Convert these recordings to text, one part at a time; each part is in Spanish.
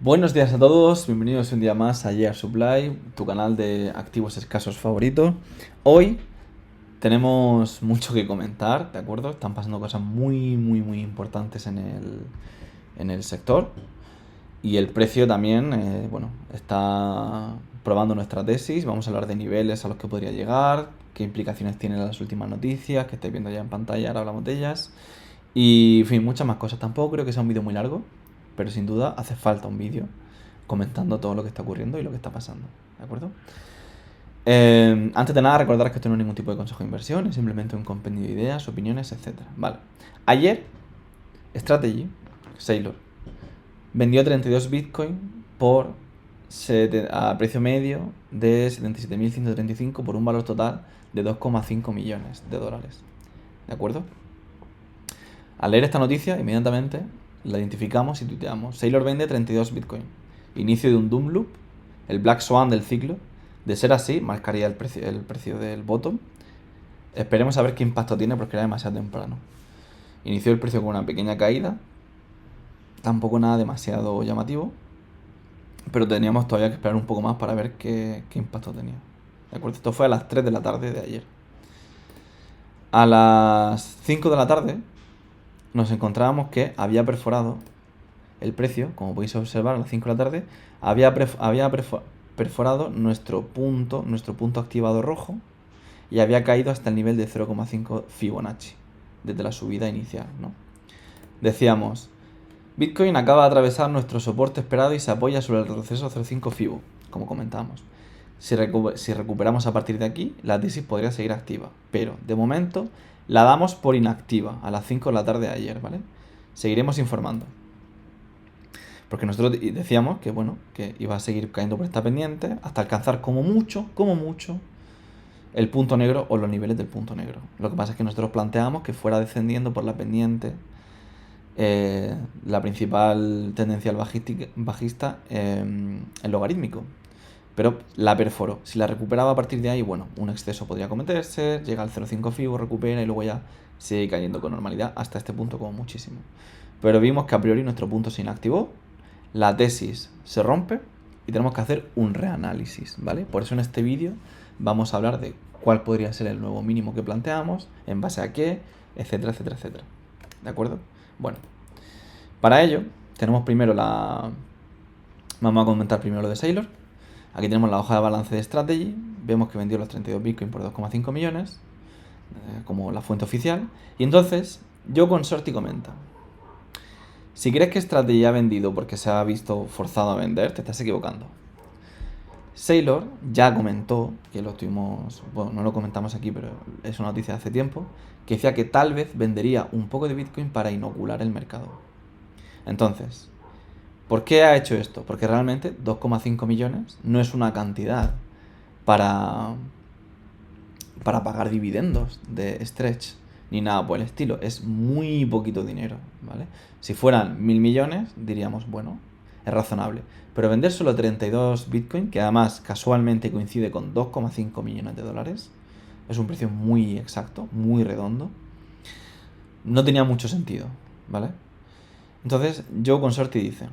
Buenos días a todos, bienvenidos un día más a Year Supply, tu canal de activos escasos favorito. Hoy tenemos mucho que comentar, ¿de acuerdo? Están pasando cosas muy importantes en el sector y el precio también, está probando nuestra tesis. Vamos a hablar de niveles a los que podría llegar, qué implicaciones tienen las últimas noticias que estáis viendo ya en pantalla, ahora hablamos de ellas. Y, en fin, muchas más cosas. Tampoco creo que sea un vídeo muy largo, pero sin duda hace falta un vídeo comentando todo lo que está ocurriendo y lo que está pasando, ¿de acuerdo? Antes de nada, recordar que esto no es ningún tipo de consejo de inversión, es simplemente un compendio de ideas, opiniones, etc. Vale. Ayer, Strategy, Sailor, vendió 32 Bitcoin a precio medio de 77.135 por un valor total de 2,5 millones de dólares. ¿De acuerdo? Al leer esta noticia, inmediatamente la identificamos y tuiteamos. Sailor vende 32 Bitcoin. Inicio de un doom loop, el Black Swan del ciclo. De ser así, marcaría el precio del bottom. Esperemos a ver qué impacto tiene porque era demasiado temprano. Inició el precio con una pequeña caída. Tampoco nada demasiado llamativo. Pero teníamos todavía que esperar un poco más para ver qué impacto tenía. ¿De acuerdo? Esto fue a las 3 de la tarde de ayer. A las 5 de la tarde nos encontrábamos que había perforado el precio, como podéis observar a las 5 de la tarde, había perforado nuestro punto activado rojo y había caído hasta el nivel de 0,5 Fibonacci desde la subida inicial, ¿no? Decíamos, Bitcoin acaba de atravesar nuestro soporte esperado y se apoya sobre el retroceso 0,5 Fibo, como comentamos. Si recuperamos a partir de aquí, la tesis podría seguir activa, pero de momento la damos por inactiva a las 5 de la tarde de ayer, ¿vale? Seguiremos informando. Porque nosotros decíamos que, bueno, que iba a seguir cayendo por esta pendiente hasta alcanzar como mucho, el punto negro o los niveles del punto negro. Lo que pasa es que nosotros planteamos que fuera descendiendo por la pendiente la principal tendencia bajista el logarítmico. Pero la perforó. Si la recuperaba a partir de ahí, bueno, un exceso podría cometerse, llega al 0,5 Fibo, recupera y luego ya sigue cayendo con normalidad hasta este punto como muchísimo. Pero vimos que a priori nuestro punto se inactivó, la tesis se rompe y tenemos que hacer un reanálisis, ¿vale? Por eso en este vídeo vamos a hablar de cuál podría ser el nuevo mínimo que planteamos, en base a qué, etcétera. ¿De acuerdo? Bueno, para ello tenemos primero Vamos a comentar primero lo de Sailor. Aquí tenemos la hoja de balance de Strategy. Vemos que vendió los 32 Bitcoin por 2,5 millones, como la fuente oficial. Y entonces, yo Consorti comenta, si crees que Strategy ha vendido porque se ha visto forzado a vender, te estás equivocando. Sailor ya comentó, que lo tuvimos, bueno, no lo comentamos aquí, pero es una noticia de hace tiempo, que decía que tal vez vendería un poco de Bitcoin para inocular el mercado. Entonces, ¿por qué ha hecho esto? Porque realmente 2,5 millones no es una cantidad para pagar dividendos de Stretch ni nada por el estilo. Es muy poquito dinero, ¿vale? Si fueran 1.000 millones, diríamos, bueno, es razonable. Pero vender solo 32 Bitcoin, que además casualmente coincide con 2,5 millones de dólares, es un precio muy exacto, muy redondo, no tenía mucho sentido, ¿vale? Entonces, Joe Consorti dice,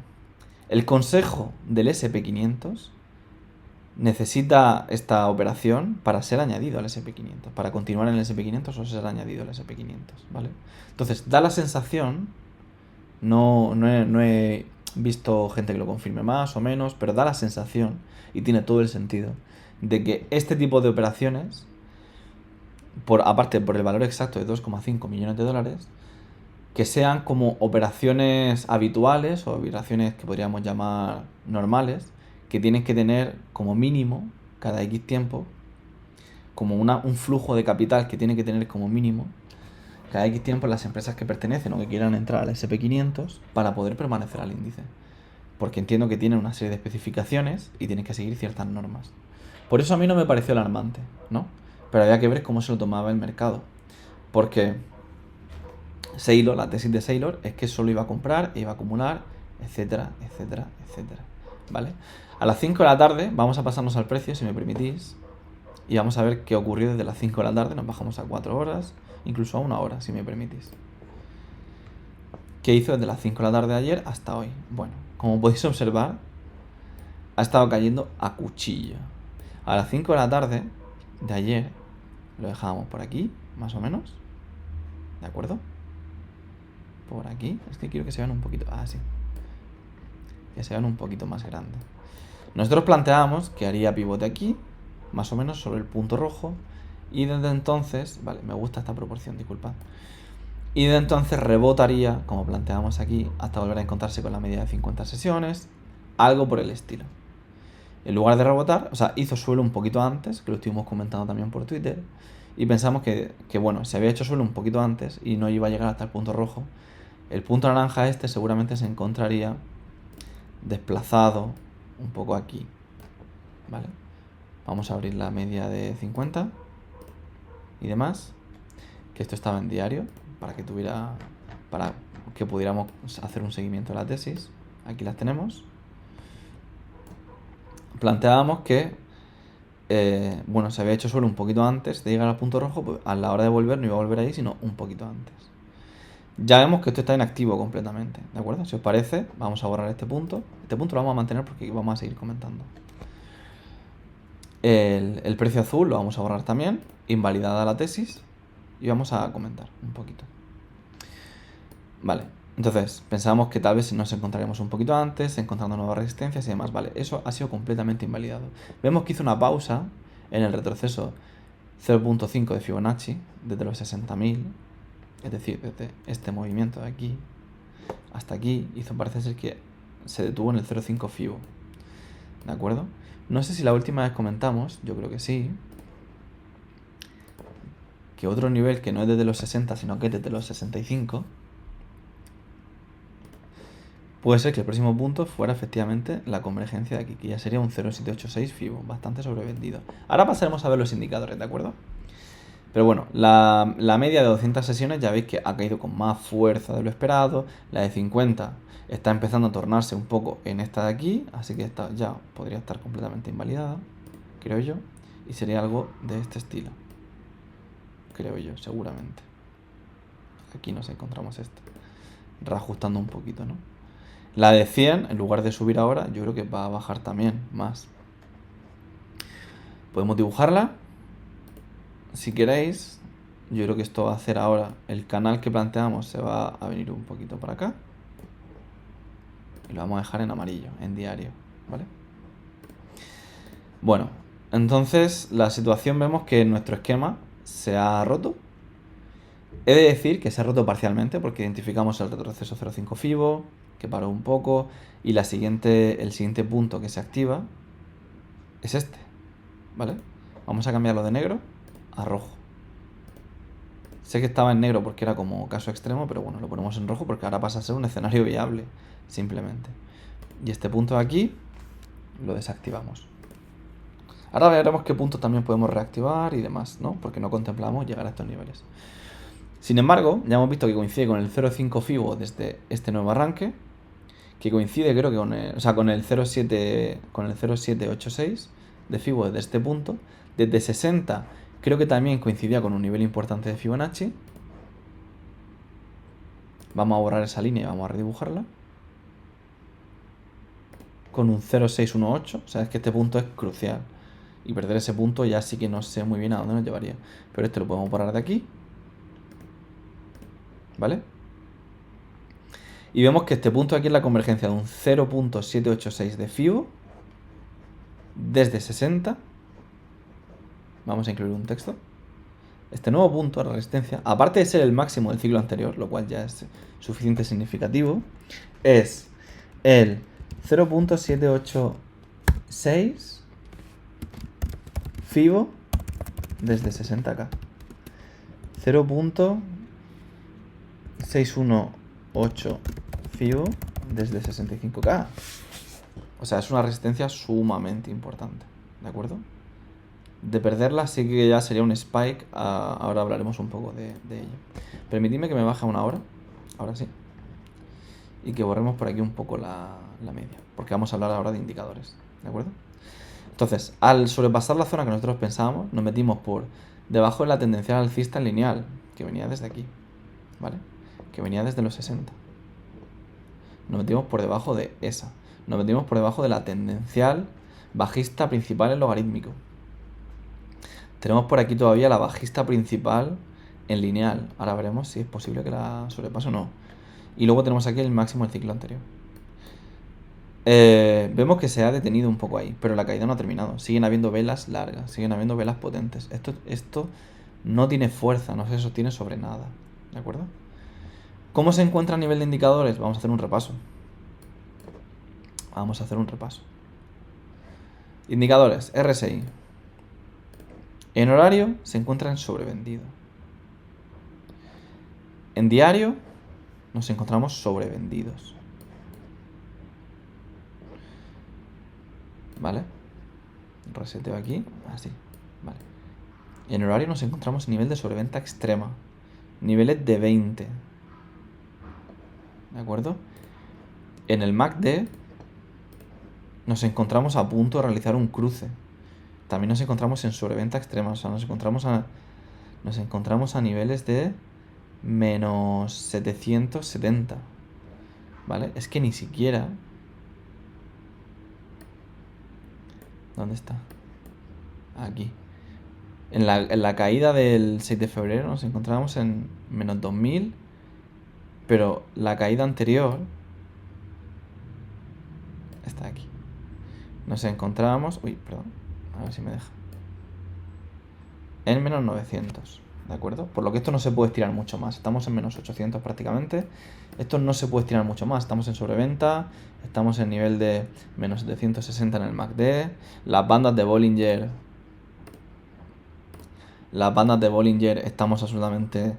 el consejo del SP500 necesita esta operación para ser añadido al SP500, para continuar en el SP500 o ser añadido al SP500, ¿vale? Entonces, da la sensación, no he visto gente que lo confirme más o menos, pero da la sensación, y tiene todo el sentido, de que este tipo de operaciones, aparte por el valor exacto de 2,5 millones de dólares, que sean como operaciones habituales o operaciones que podríamos llamar normales, que tienen que tener como mínimo cada X tiempo, como un flujo de capital que tiene que tener como mínimo cada X tiempo las empresas que pertenecen o que quieran entrar al SP500 para poder permanecer al índice. Porque entiendo que tienen una serie de especificaciones y tienen que seguir ciertas normas. Por eso a mí no me pareció alarmante, ¿no? Pero había que ver cómo se lo tomaba el mercado. Porque Sailor, la tesis de Sailor es que solo iba a comprar, iba a acumular, etcétera. ¿Vale? A las 5 de la tarde vamos a pasarnos al precio, si me permitís, y vamos a ver qué ocurrió desde las 5 de la tarde. Nos bajamos a 4 horas, incluso a 1 hora, si me permitís. ¿Qué hizo desde las 5 de la tarde de ayer hasta hoy? Bueno, como podéis observar, ha estado cayendo a cuchillo. A las 5 de la tarde de ayer, lo dejábamos por aquí, más o menos. ¿De acuerdo? Por aquí. Es que quiero que se vean un poquito... Ah, sí. Que se vean un poquito más grandes. Nosotros planteábamos que haría pivote aquí, más o menos sobre el punto rojo. Y desde entonces... Vale, me gusta esta proporción, disculpad. Y desde entonces rebotaría, como planteábamos aquí, hasta volver a encontrarse con la media de 50 sesiones. Algo por el estilo. En lugar de rebotar, o sea, hizo suelo un poquito antes, que lo estuvimos comentando también por Twitter. Y pensamos que bueno, se había hecho suelo un poquito antes y no iba a llegar hasta el punto rojo. El punto naranja este seguramente se encontraría desplazado un poco aquí, ¿vale? Vamos a abrir la media de 50 y demás, que esto estaba en diario, para que pudiéramos hacer un seguimiento de la tesis. Aquí las tenemos. Planteábamos que bueno, se había hecho suelo un poquito antes de llegar al punto rojo, pues a la hora de volver no iba a volver ahí, sino un poquito antes. Ya vemos que esto está inactivo completamente, ¿de acuerdo? Si os parece, vamos a borrar este punto. Este punto lo vamos a mantener porque vamos a seguir comentando. El precio azul lo vamos a borrar también, invalidada la tesis, y vamos a comentar un poquito. Vale, entonces pensábamos que tal vez nos encontraríamos un poquito antes, encontrando nuevas resistencias y demás. Vale, eso ha sido completamente invalidado. Vemos que hizo una pausa en el retroceso 0.5 de Fibonacci desde los 60.000, es decir, desde este movimiento de aquí hasta aquí, parece ser que se detuvo en el 0.5 Fibo, ¿de acuerdo? No sé si la última vez comentamos, yo creo que sí, que otro nivel que no es desde los 60, sino que es desde los 65, puede ser que el próximo punto fuera efectivamente la convergencia de aquí, que ya sería un 0.786 Fibo, bastante sobrevendido. Ahora pasaremos a ver los indicadores, ¿de acuerdo? Pero bueno, la media de 200 sesiones ya veis que ha caído con más fuerza de lo esperado. La de 50 está empezando a tornarse un poco en esta de aquí, así que esta ya podría estar completamente invalidada, creo yo. Y sería algo de este estilo, creo yo, seguramente. Aquí nos encontramos esta, reajustando un poquito, ¿no? La de 100, en lugar de subir ahora, yo creo que va a bajar también más. Podemos dibujarla. Si queréis, yo creo que esto va a hacer ahora, el canal que planteamos se va a venir un poquito para acá. Y lo vamos a dejar en amarillo, en diario, ¿vale? Bueno, entonces la situación vemos que nuestro esquema se ha roto. He de decir que se ha roto parcialmente porque identificamos el retroceso 0.5 Fibo, que paró un poco, y el siguiente punto que se activa es este, ¿vale? Vamos a cambiarlo de negro a rojo. Sé que estaba en negro porque era como caso extremo, pero bueno, lo ponemos en rojo porque ahora pasa a ser un escenario viable, simplemente. Y este punto de aquí lo desactivamos. Ahora veremos qué puntos también podemos reactivar y demás, ¿no? Porque no contemplamos llegar a estos niveles. Sin embargo, ya hemos visto que coincide con el 0.5 Fibo desde este nuevo arranque, que coincide creo que con el 0.786 de Fibo desde este punto. Desde 60 creo que también coincidía con un nivel importante de Fibonacci. Vamos a borrar esa línea y vamos a redibujarla. Con un 0.618, o sea, es que este punto es crucial. Y perder ese punto ya sí que no sé muy bien a dónde nos llevaría. Pero este lo podemos borrar de aquí. ¿Vale? Y vemos que este punto aquí es la convergencia de un 0.786 de Fibo desde 60. Vamos a incluir un texto. Este nuevo punto, la resistencia, aparte de ser el máximo del ciclo anterior, lo cual ya es suficiente significativo, es el 0.786 Fibo desde 60K. 0.618 Fibo desde 65K. O sea, es una resistencia sumamente importante, ¿de acuerdo? De perderla sí que ya sería un spike. Ahora hablaremos un poco de ello. Permitidme que me baje a una hora, ahora sí, y que borremos por aquí un poco la media, porque vamos a hablar ahora de indicadores, ¿de acuerdo? Entonces, al sobrepasar la zona que nosotros pensábamos, nos metimos por debajo de la tendencial alcista lineal, que venía desde aquí, ¿vale? Que venía desde los 60. Nos metimos por debajo de esa. Nos metimos por debajo de la tendencial bajista principal en logarítmico. Tenemos por aquí todavía la bajista principal en lineal. Ahora veremos si es posible que la sobrepase o no. Y luego tenemos aquí el máximo del ciclo anterior. Vemos que se ha detenido un poco ahí, pero la caída no ha terminado. Siguen habiendo velas largas, siguen habiendo velas potentes. Esto no tiene fuerza, no se sostiene sobre nada. ¿De acuerdo? ¿Cómo se encuentra a nivel de indicadores? Vamos a hacer un repaso. Indicadores, RSI. En horario se encuentra en sobrevendido. En diario nos encontramos sobrevendidos. ¿Vale? Reseteo aquí, así. Vale. En horario nos encontramos en nivel de sobreventa extrema. Niveles de 20. ¿De acuerdo? En el MACD nos encontramos a punto de realizar un cruce. También nos encontramos en sobreventa extrema. O sea, nos encontramos a niveles de menos 770. ¿Vale? Es que ni siquiera... ¿Dónde está? Aquí. En la caída del 6 de febrero nos encontramos en menos 2000. Pero la caída anterior está aquí. Nos encontrábamos... Uy, perdón. A ver si me deja. En menos 900. ¿De acuerdo? Por lo que esto no se puede estirar mucho más. Estamos en menos 800 prácticamente. Esto no se puede estirar mucho más. Estamos en sobreventa. Estamos en nivel de menos 760 en el MACD. Las bandas de Bollinger... estamos absolutamente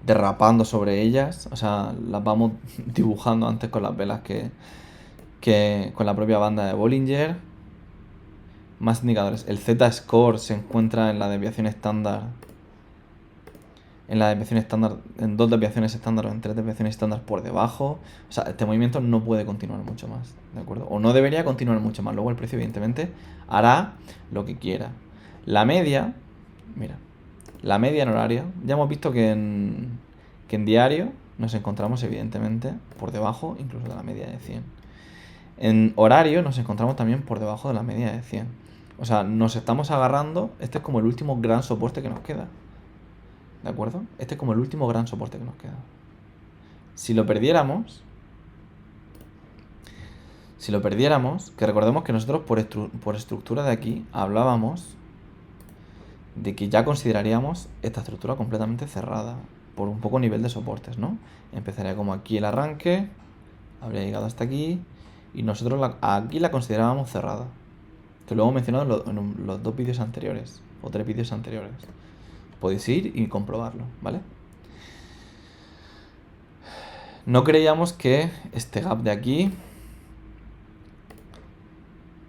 derrapando sobre ellas. O sea, las vamos dibujando antes con las velas que con la propia banda de Bollinger. Más indicadores. El Z-score se encuentra en la desviación estándar. En dos desviaciones estándar o en 3 desviaciones estándar por debajo. O sea, este movimiento no puede continuar mucho más, ¿de acuerdo? O no debería continuar mucho más. Luego el precio, evidentemente, hará lo que quiera. La media, mira, la media en horario, ya hemos visto que en diario nos encontramos, evidentemente, por debajo incluso de la media de 100. En horario nos encontramos también por debajo de la media de 100. O sea, nos estamos agarrando, este es como el último gran soporte que nos queda. ¿De acuerdo? Este es como el último gran soporte que nos queda. Si lo perdiéramos, que recordemos que nosotros por estructura de aquí hablábamos de que ya consideraríamos esta estructura completamente cerrada por un poco nivel de soportes, ¿no? Empezaría como aquí el arranque, habría llegado hasta aquí y nosotros aquí la considerábamos cerrada, que lo hemos mencionado en los 2 vídeos anteriores o 3 vídeos anteriores. Podéis ir y comprobarlo, ¿vale? No creíamos que este gap de aquí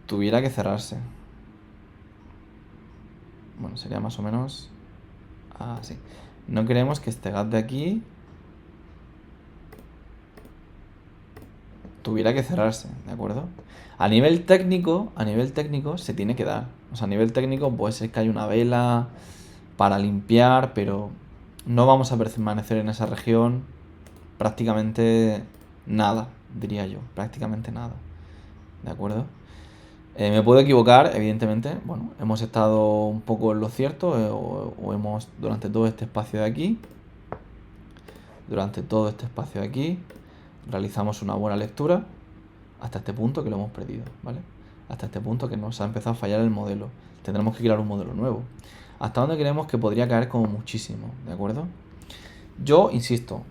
tuviera que cerrarse. Bueno, sería más o menos así. No creemos que este gap de aquí tuviera que cerrarse, ¿de acuerdo? A nivel técnico se tiene que dar. O sea, a nivel técnico puede ser que haya una vela para limpiar, pero no vamos a permanecer en esa región prácticamente nada, diría yo, prácticamente nada. ¿De acuerdo? Me puedo equivocar, evidentemente. Bueno, hemos estado un poco en lo cierto, o hemos, durante todo este espacio de aquí, realizamos una buena lectura hasta este punto que lo hemos perdido, ¿vale? Hasta este punto que nos ha empezado a fallar el modelo. Tendremos que crear un modelo nuevo. ¿Hasta dónde creemos que podría caer como muchísimo? ¿De acuerdo? Yo insisto,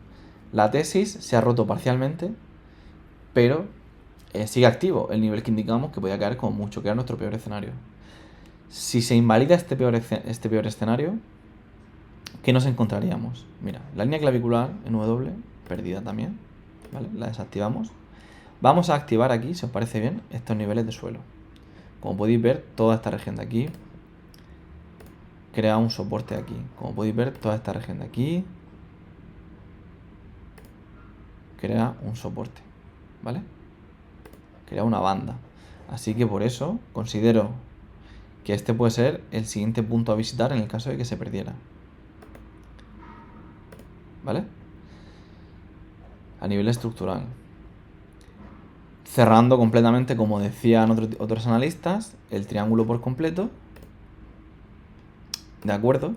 la tesis se ha roto parcialmente, pero sigue activo el nivel que indicamos que podía caer como mucho, que era nuestro peor escenario. Si se invalida este peor escenario, ¿qué nos encontraríamos? Mira, la línea clavicular en W, perdida también, ¿vale? La desactivamos. Vamos a activar aquí, si os parece bien, estos niveles de suelo. Como podéis ver, toda esta región de aquí crea un soporte aquí. Como podéis ver, toda esta región de aquí crea un soporte, ¿vale? Crea una banda. Así que por eso considero que este puede ser el siguiente punto a visitar en el caso de que se perdiera. ¿Vale? A nivel estructural. cerrando completamente, como decían otros analistas, el triángulo por completo. ¿De acuerdo?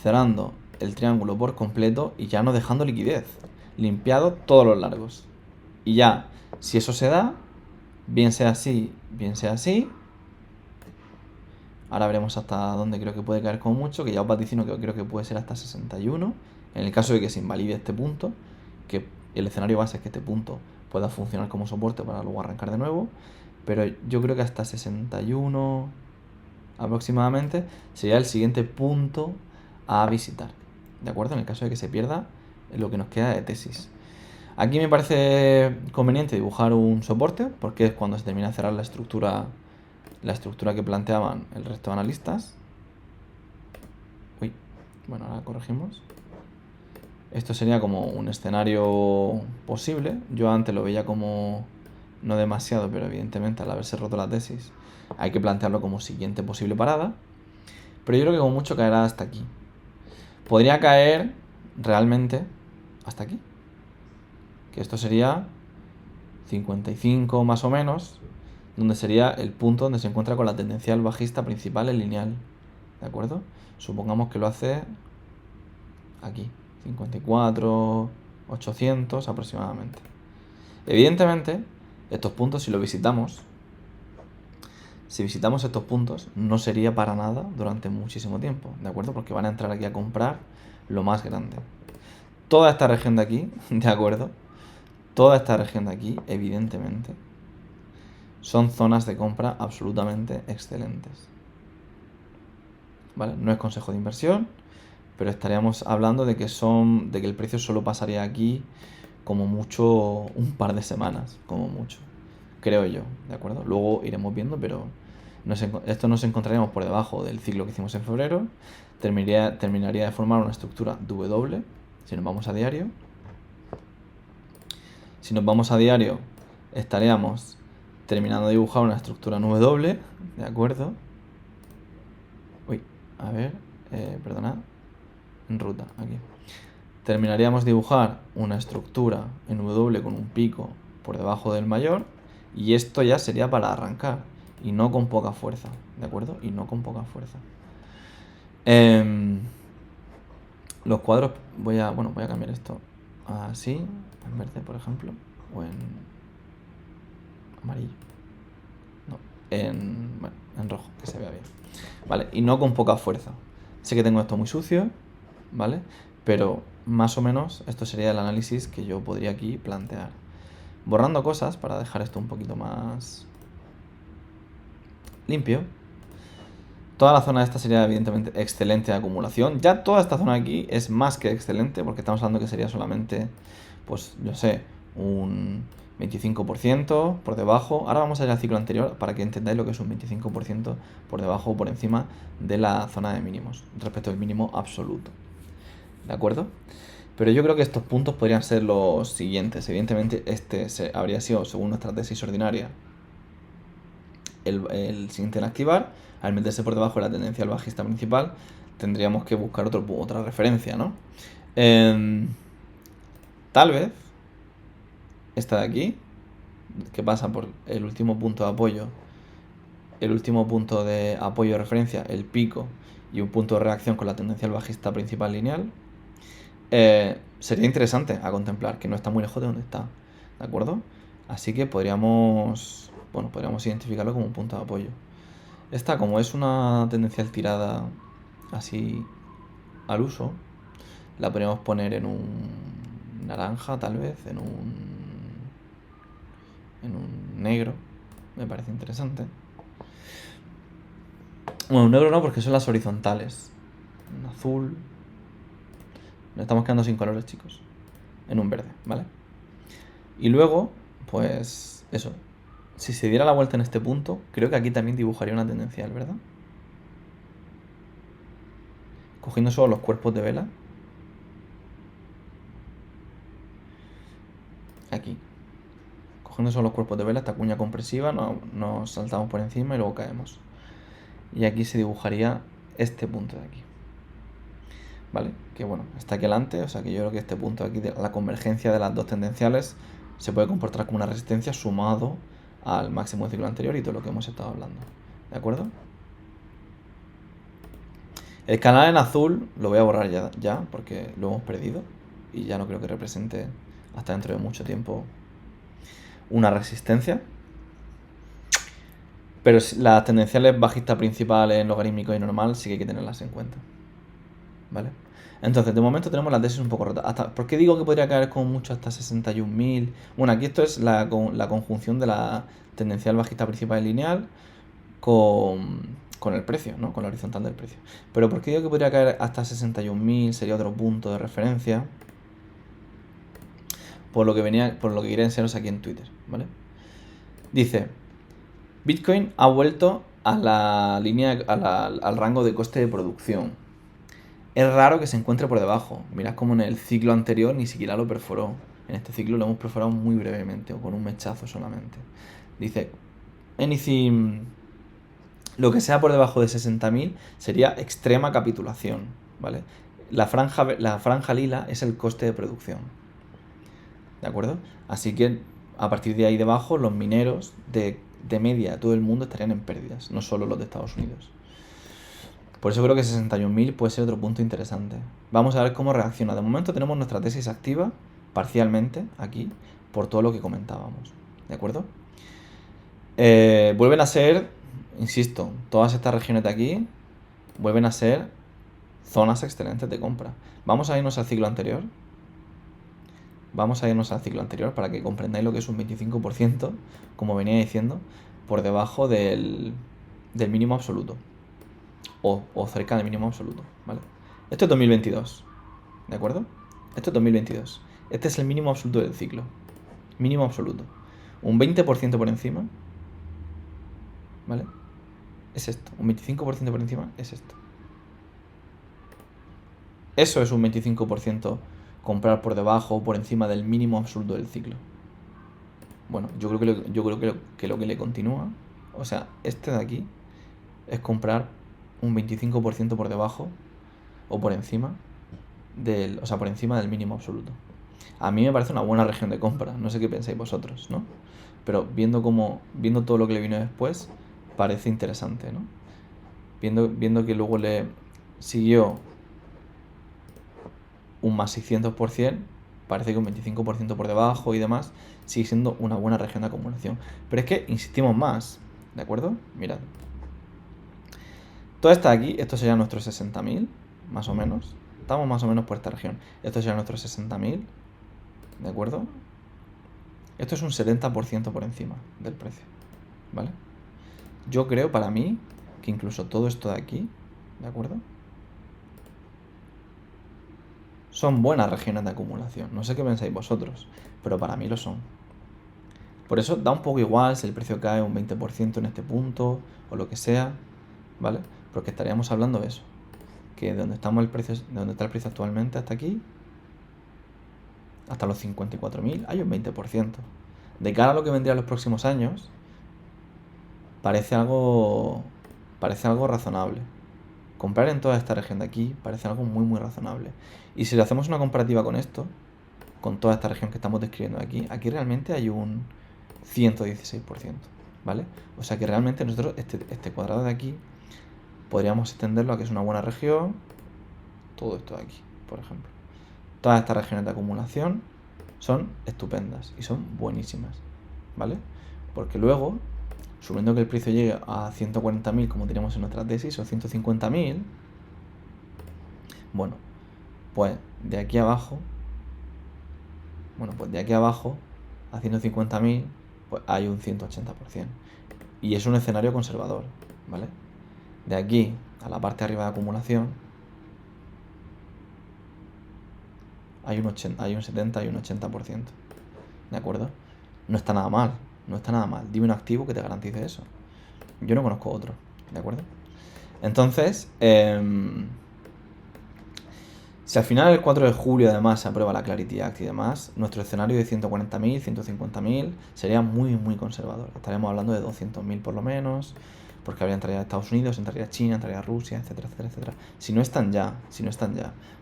Cerrando el triángulo por completo y ya no dejando liquidez. Limpiado todos los largos. Y ya, si eso se da, bien sea así, bien sea así. Ahora veremos hasta dónde creo que puede caer como mucho, que ya os vaticino que creo que puede ser hasta 61. En el caso de que se invalide este punto, que el escenario base es que este punto pueda funcionar como soporte para luego arrancar de nuevo. Pero yo creo que hasta 61 aproximadamente sería el siguiente punto a visitar. ¿De acuerdo? En el caso de que se pierda lo que nos queda de tesis. Aquí me parece conveniente dibujar un soporte, porque es cuando se termina de cerrar la estructura que planteaban el resto de analistas. Uy, bueno, ahora corregimos. Esto sería como un escenario posible. Yo antes lo veía como no demasiado, pero evidentemente al haberse roto la tesis hay que plantearlo como siguiente posible parada. Pero yo creo que como mucho caerá hasta aquí. Podría caer realmente hasta aquí. Que esto sería 55 más o menos, donde sería el punto donde se encuentra con la tendencial bajista principal en lineal. ¿De acuerdo? Supongamos que lo hace aquí, 54.800 aproximadamente. Evidentemente, estos puntos, si visitamos estos puntos, no sería para nada durante muchísimo tiempo, ¿de acuerdo? Porque van a entrar aquí a comprar lo más grande. Toda esta región de aquí, ¿de acuerdo? Toda esta región de aquí, evidentemente, son zonas de compra absolutamente excelentes. ¿Vale? No es consejo de inversión, pero estaríamos hablando de que el precio solo pasaría aquí como mucho un par de semanas, como mucho, creo yo, ¿de acuerdo? Luego iremos viendo, pero esto nos encontraríamos por debajo del ciclo que hicimos en febrero, terminaría de formar una estructura W, si nos vamos a diario. Si nos vamos a diario, estaríamos terminando de dibujar una estructura en W, ¿de acuerdo? Uy, a ver, perdonad, en ruta, aquí. Terminaríamos de dibujar una estructura en W con un pico por debajo del mayor, y esto ya sería para arrancar, y no con poca fuerza, ¿de acuerdo? Y no con poca fuerza. Los cuadros, voy a cambiar esto así, en verde, por ejemplo, o en amarillo. No, en rojo, que se vea bien. Vale, y no con poca fuerza. Sé que tengo esto muy sucio, ¿vale? Pero más o menos esto sería el análisis que yo podría aquí plantear. Borrando cosas para dejar esto un poquito más limpio. Toda la zona esta sería evidentemente excelente de acumulación. Ya toda esta zona aquí es más que excelente, porque estamos hablando que sería solamente, pues, yo sé, un 25% por debajo. Ahora vamos a ir al ciclo anterior para que entendáis lo que es un 25% por debajo o por encima de la zona de mínimos, respecto al mínimo absoluto. ¿De acuerdo? Pero yo creo que estos puntos podrían ser los siguientes. Evidentemente este habría sido, según nuestra tesis ordinaria, el siguiente en activar. Al meterse por debajo de la tendencia bajista principal, tendríamos que buscar otra referencia, ¿no? Tal vez esta de aquí, que pasa por el último punto de apoyo, de referencia, el pico, y un punto de reacción con la tendencia bajista principal lineal, sería interesante a contemplar, que no está muy lejos de donde está, ¿de acuerdo? Así que podríamos identificarlo como un punto de apoyo. Esta, como es una tendencial tirada así al uso, la podríamos poner en un naranja, tal vez, en un negro. Me parece interesante. Bueno, un negro no, porque son las horizontales. Un azul. Nos estamos quedando sin colores, chicos. En un verde, ¿vale? Y luego, pues eso. Si se diera la vuelta en este punto, creo que aquí también dibujaría una tendencial, ¿verdad? Cogiendo solo los cuerpos de vela. Aquí. Cogiendo solo los cuerpos de vela, esta cuña compresiva, nos saltamos por encima y luego caemos. Y aquí se dibujaría este punto de aquí. ¿Vale? Que bueno, está aquí adelante, o sea que yo creo que este punto de aquí, de la convergencia de las dos tendenciales, se puede comportar como una resistencia sumado al máximo del ciclo anterior y todo lo que hemos estado hablando. ¿De acuerdo? El canal en azul lo voy a borrar ya porque lo hemos perdido y ya no creo que represente hasta dentro de mucho tiempo una resistencia. Pero las tendenciales bajistas principales en logarítmico y normal sí que hay que tenerlas en cuenta. ¿Vale? Entonces, de momento tenemos la tesis un poco rota. ¿Por qué digo que podría caer como mucho hasta 61.000? Bueno, aquí esto es la conjunción de la tendencial bajista principal lineal con el precio, ¿no? Con la horizontal del precio. Pero ¿por qué digo que podría caer hasta 61.000? Sería otro punto de referencia. Por lo que quería enseñaros aquí en Twitter, ¿vale? Dice, Bitcoin ha vuelto a la línea, al rango de coste de producción. Es raro que se encuentre por debajo. Mirad como en el ciclo anterior ni siquiera lo perforó. En este ciclo lo hemos perforado muy brevemente o con un mechazo solamente. Dice, anything, lo que sea por debajo de 60.000 sería extrema capitulación, ¿vale? La franja lila es el coste de producción, ¿de acuerdo? Así que a partir de ahí debajo los mineros de media de todo el mundo estarían en pérdidas, no solo los de Estados Unidos. Por eso creo que 61.000 puede ser otro punto interesante. Vamos a ver cómo reacciona. De momento tenemos nuestra tesis activa, parcialmente, aquí, por todo lo que comentábamos. ¿De acuerdo? Vuelven a ser, insisto, todas estas regiones de aquí, vuelven a ser zonas excelentes de compra. Vamos a irnos al ciclo anterior. Vamos a irnos al ciclo anterior para que comprendáis lo que es un 25%, como venía diciendo, por debajo del mínimo absoluto. O cerca del mínimo absoluto, ¿vale? Esto es 2022, ¿de acuerdo? Esto es 2022. Este es el mínimo absoluto del ciclo. Mínimo absoluto. Un 20% por encima, ¿vale? Es esto. Un 25% por encima es esto. Eso es un 25% comprar por debajo o por encima del mínimo absoluto del ciclo. Bueno, yo creo que lo que le continúa, o sea, este de aquí, es comprar un 25% por debajo o por encima por encima del mínimo absoluto. A mí me parece una buena región de compra, no sé qué pensáis vosotros, ¿no? Pero viendo todo lo que le vino después, parece interesante, ¿no? Viendo que luego le siguió un más 600%, parece que un 25% por debajo y demás, sigue siendo una buena región de acumulación. Pero es que insistimos más, ¿de acuerdo? Mirad. Todo está aquí, esto sería nuestros 60.000, más o menos. Estamos más o menos por esta región. Esto sería nuestros 60.000, ¿de acuerdo? Esto es un 70% por encima del precio, ¿vale? Yo creo, para mí, que incluso todo esto de aquí, ¿de acuerdo? Son buenas regiones de acumulación. No sé qué pensáis vosotros, pero para mí lo son. Por eso da un poco igual si el precio cae un 20% en este punto o lo que sea, ¿vale? Porque estaríamos hablando de eso. Que de donde está el precio actualmente hasta aquí, hasta los 54.000, hay un 20%. De cara a lo que vendría en los próximos años, parece algo razonable. Comprar en toda esta región de aquí parece algo muy muy razonable. Y si le hacemos una comparativa con esto, con toda esta región que estamos describiendo aquí realmente hay un 116%, ¿vale? O sea que realmente nosotros este cuadrado de aquí podríamos extenderlo a que es una buena región, todo esto de aquí, por ejemplo. Todas estas regiones de acumulación son estupendas y son buenísimas, ¿vale? Porque luego, suponiendo que el precio llegue a 140.000 como teníamos en nuestra tesis, o 150.000, bueno, pues de aquí abajo, a 150.000, pues hay un 180%. Y es un escenario conservador, ¿vale? De aquí a la parte de arriba de acumulación hay un 70 y un 80%, ¿de acuerdo? No está nada mal, no está nada mal. Dime un activo que te garantice eso. Yo no conozco otro, ¿de acuerdo? Entonces, si al final el 4 de julio además se aprueba la Clarity Act y demás, nuestro escenario de 140.000, 150.000 sería muy muy conservador. Estaríamos hablando de 200.000 por lo menos, porque habría entraría Estados Unidos, entraría China, entraría Rusia, etcétera, etcétera, etcétera. Si no están ya,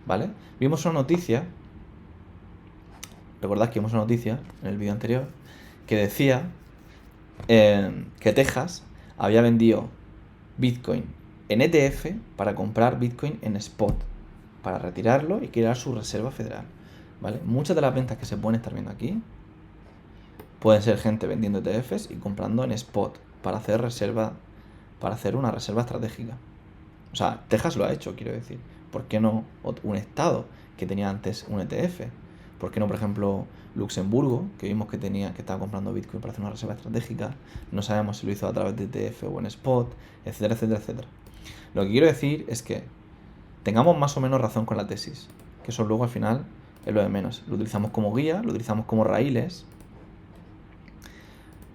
¿vale? Vimos una noticia recordad que vimos una noticia en el vídeo anterior que decía que Texas había vendido Bitcoin en ETF para comprar Bitcoin en spot, para retirarlo y crear su reserva federal, ¿vale? Muchas de las ventas que se pueden estar viendo aquí pueden ser gente vendiendo ETFs y comprando en spot para hacer una reserva estratégica. O sea, Texas lo ha hecho, quiero decir. ¿Por qué no un estado que tenía antes un ETF? ¿Por qué no, por ejemplo, Luxemburgo, que vimos que estaba comprando Bitcoin para hacer una reserva estratégica? No sabemos si lo hizo a través de ETF o en spot, etcétera, etcétera, etcétera. Lo que quiero decir es que tengamos más o menos razón con la tesis, que eso luego al final es lo de menos. Lo utilizamos como guía, lo utilizamos como raíles,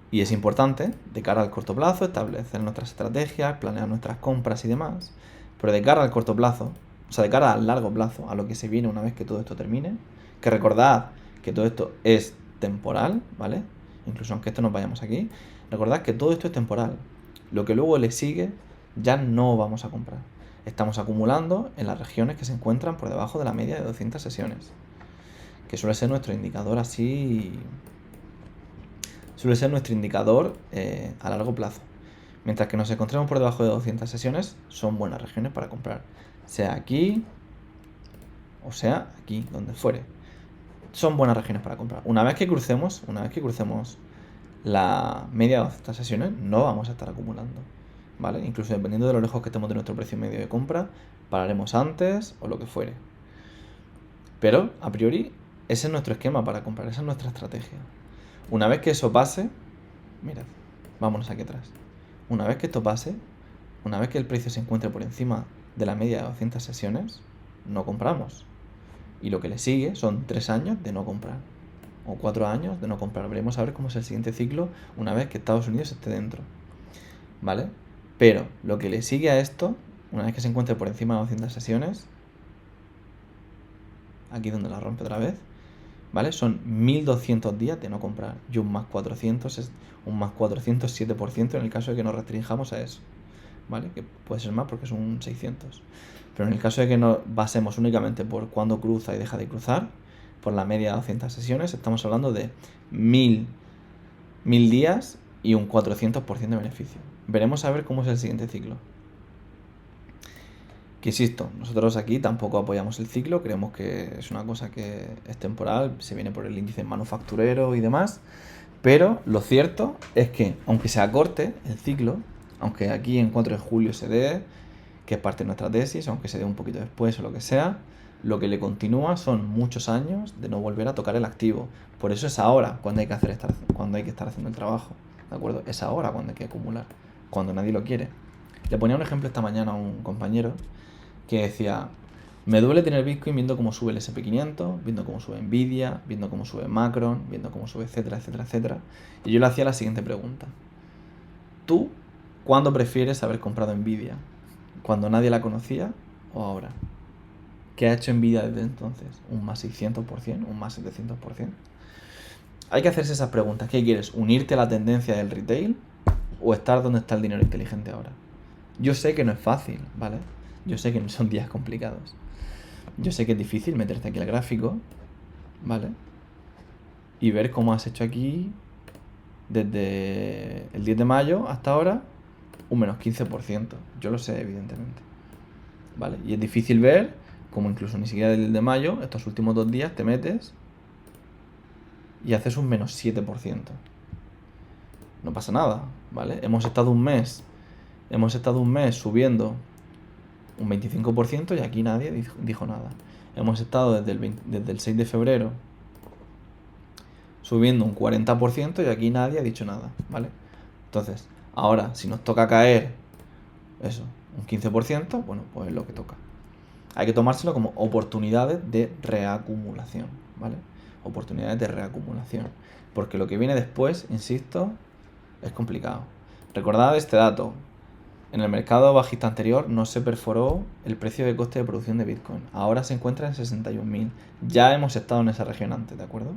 y es importante, de cara al corto plazo, establecer nuestras estrategias, planear nuestras compras y demás. Pero de cara al corto plazo, o sea, de cara al largo plazo, a lo que se viene una vez que todo esto termine, que recordad que todo esto es temporal, ¿vale? Incluso aunque esto nos vayamos aquí, recordad que todo esto es temporal. Lo que luego le sigue ya no vamos a comprar. Estamos acumulando en las regiones que se encuentran por debajo de la media de 200 sesiones, que suele ser nuestro indicador a largo plazo. Mientras que nos encontremos por debajo de 200 sesiones, son buenas regiones para comprar. Sea aquí o sea aquí, donde fuere. Son buenas regiones para comprar. Una vez que crucemos la media de 200 sesiones, no vamos a estar acumulando, ¿vale? Incluso dependiendo de lo lejos que estemos de nuestro precio medio de compra, pararemos antes o lo que fuere. Pero, a priori, ese es nuestro esquema para comprar, esa es nuestra estrategia. Una vez que eso pase, mirad, vámonos aquí atrás. Una vez que esto pase, una vez que el precio se encuentre por encima de la media de 200 sesiones, no compramos. Y lo que le sigue son 3 años de no comprar. O 4 años de no comprar. Veremos a ver cómo es el siguiente ciclo una vez que Estados Unidos esté dentro, ¿vale? Pero lo que le sigue a esto, una vez que se encuentre por encima de 200 sesiones, aquí donde la rompe otra vez, ¿vale? Son 1200 días de no comprar y un más 407% en el caso de que nos restringamos a eso, ¿vale? Que puede ser más porque es un 600. Pero en el caso de que nos basemos únicamente por cuándo cruza y deja de cruzar, por la media de 200 sesiones, estamos hablando de 1000 días y un 400% de beneficio. Veremos a ver cómo es el siguiente ciclo. Que insisto, nosotros aquí tampoco apoyamos el ciclo, creemos que es una cosa que es temporal, se viene por el índice manufacturero y demás, pero lo cierto es que aunque se acorte el ciclo, aunque aquí en 4 de julio se dé, que es parte de nuestra tesis, aunque se dé un poquito después o lo que sea, lo que le continúa son muchos años de no volver a tocar el activo. Por eso es ahora cuando hay que estar haciendo el trabajo, ¿de acuerdo? Es ahora cuando hay que acumular, cuando nadie lo quiere. Le ponía un ejemplo esta mañana a un compañero que decía, me duele tener Bitcoin viendo cómo sube el SP500, viendo cómo sube Nvidia, viendo cómo sube Macron, viendo cómo sube etcétera, etcétera, etcétera. Y yo le hacía la siguiente pregunta. ¿Tú cuándo prefieres haber comprado Nvidia? ¿Cuando nadie la conocía o ahora? ¿Qué ha hecho Nvidia desde entonces? ¿Un más 600%? ¿Un más 700%? Hay que hacerse esas preguntas. ¿Qué quieres? ¿Unirte a la tendencia del retail o estar donde está el dinero inteligente ahora? Yo sé que no es fácil, ¿vale? Yo sé que no son días complicados. Yo sé que es difícil meterte aquí al gráfico, ¿vale? Y ver cómo has hecho aquí, desde el 10 de mayo hasta ahora, un menos 15%. Yo lo sé, evidentemente, ¿vale? Y es difícil ver cómo incluso ni siquiera del 10 de mayo, estos últimos 2 días, te metes y haces un menos 7%. No pasa nada, ¿vale? Hemos estado un mes subiendo un 25% y aquí nadie dijo nada. Hemos estado desde el 6 de febrero subiendo un 40% y aquí nadie ha dicho nada, ¿vale? Entonces, ahora, si nos toca caer eso, un 15%, bueno, pues es lo que toca. Hay que tomárselo como oportunidades de reacumulación, ¿vale? Oportunidades de reacumulación. Porque lo que viene después, insisto, es complicado. Recordad este dato. En el mercado bajista anterior no se perforó el precio de coste de producción de Bitcoin. Ahora se encuentra en 61.000. Ya hemos estado en esa región antes, ¿de acuerdo?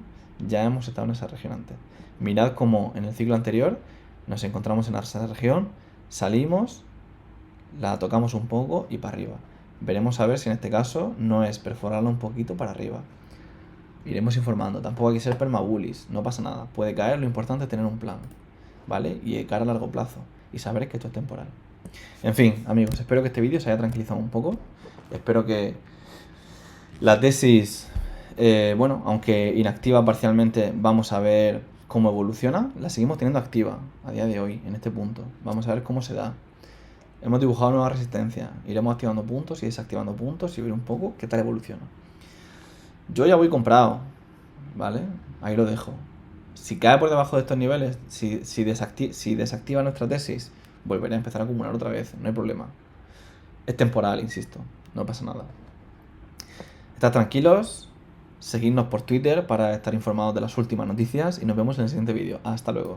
Ya hemos estado en esa región antes. Mirad cómo en el ciclo anterior nos encontramos en esa región, salimos, la tocamos un poco y para arriba. Veremos a ver si en este caso no es perforarla un poquito para arriba. Iremos informando. Tampoco hay que ser permabullies, no pasa nada. Puede caer, lo importante es tener un plan, ¿vale? Y de cara a largo plazo. Y saber que esto es temporal. En fin, amigos, espero que este vídeo se haya tranquilizado un poco. Espero que la tesis, bueno, aunque inactiva parcialmente, vamos a ver cómo evoluciona. La seguimos teniendo activa a día de hoy, en este punto. Vamos a ver cómo se da. Hemos dibujado nueva resistencia. Iremos activando puntos y desactivando puntos y ver un poco qué tal evoluciona. Yo ya voy comprado, ¿vale? Ahí lo dejo. Si cae por debajo de estos niveles, si desactiva nuestra tesis, volveré a empezar a acumular otra vez, no hay problema. Es temporal, insisto, no pasa nada. Estad tranquilos, seguidnos por Twitter para estar informados de las últimas noticias y nos vemos en el siguiente vídeo. Hasta luego.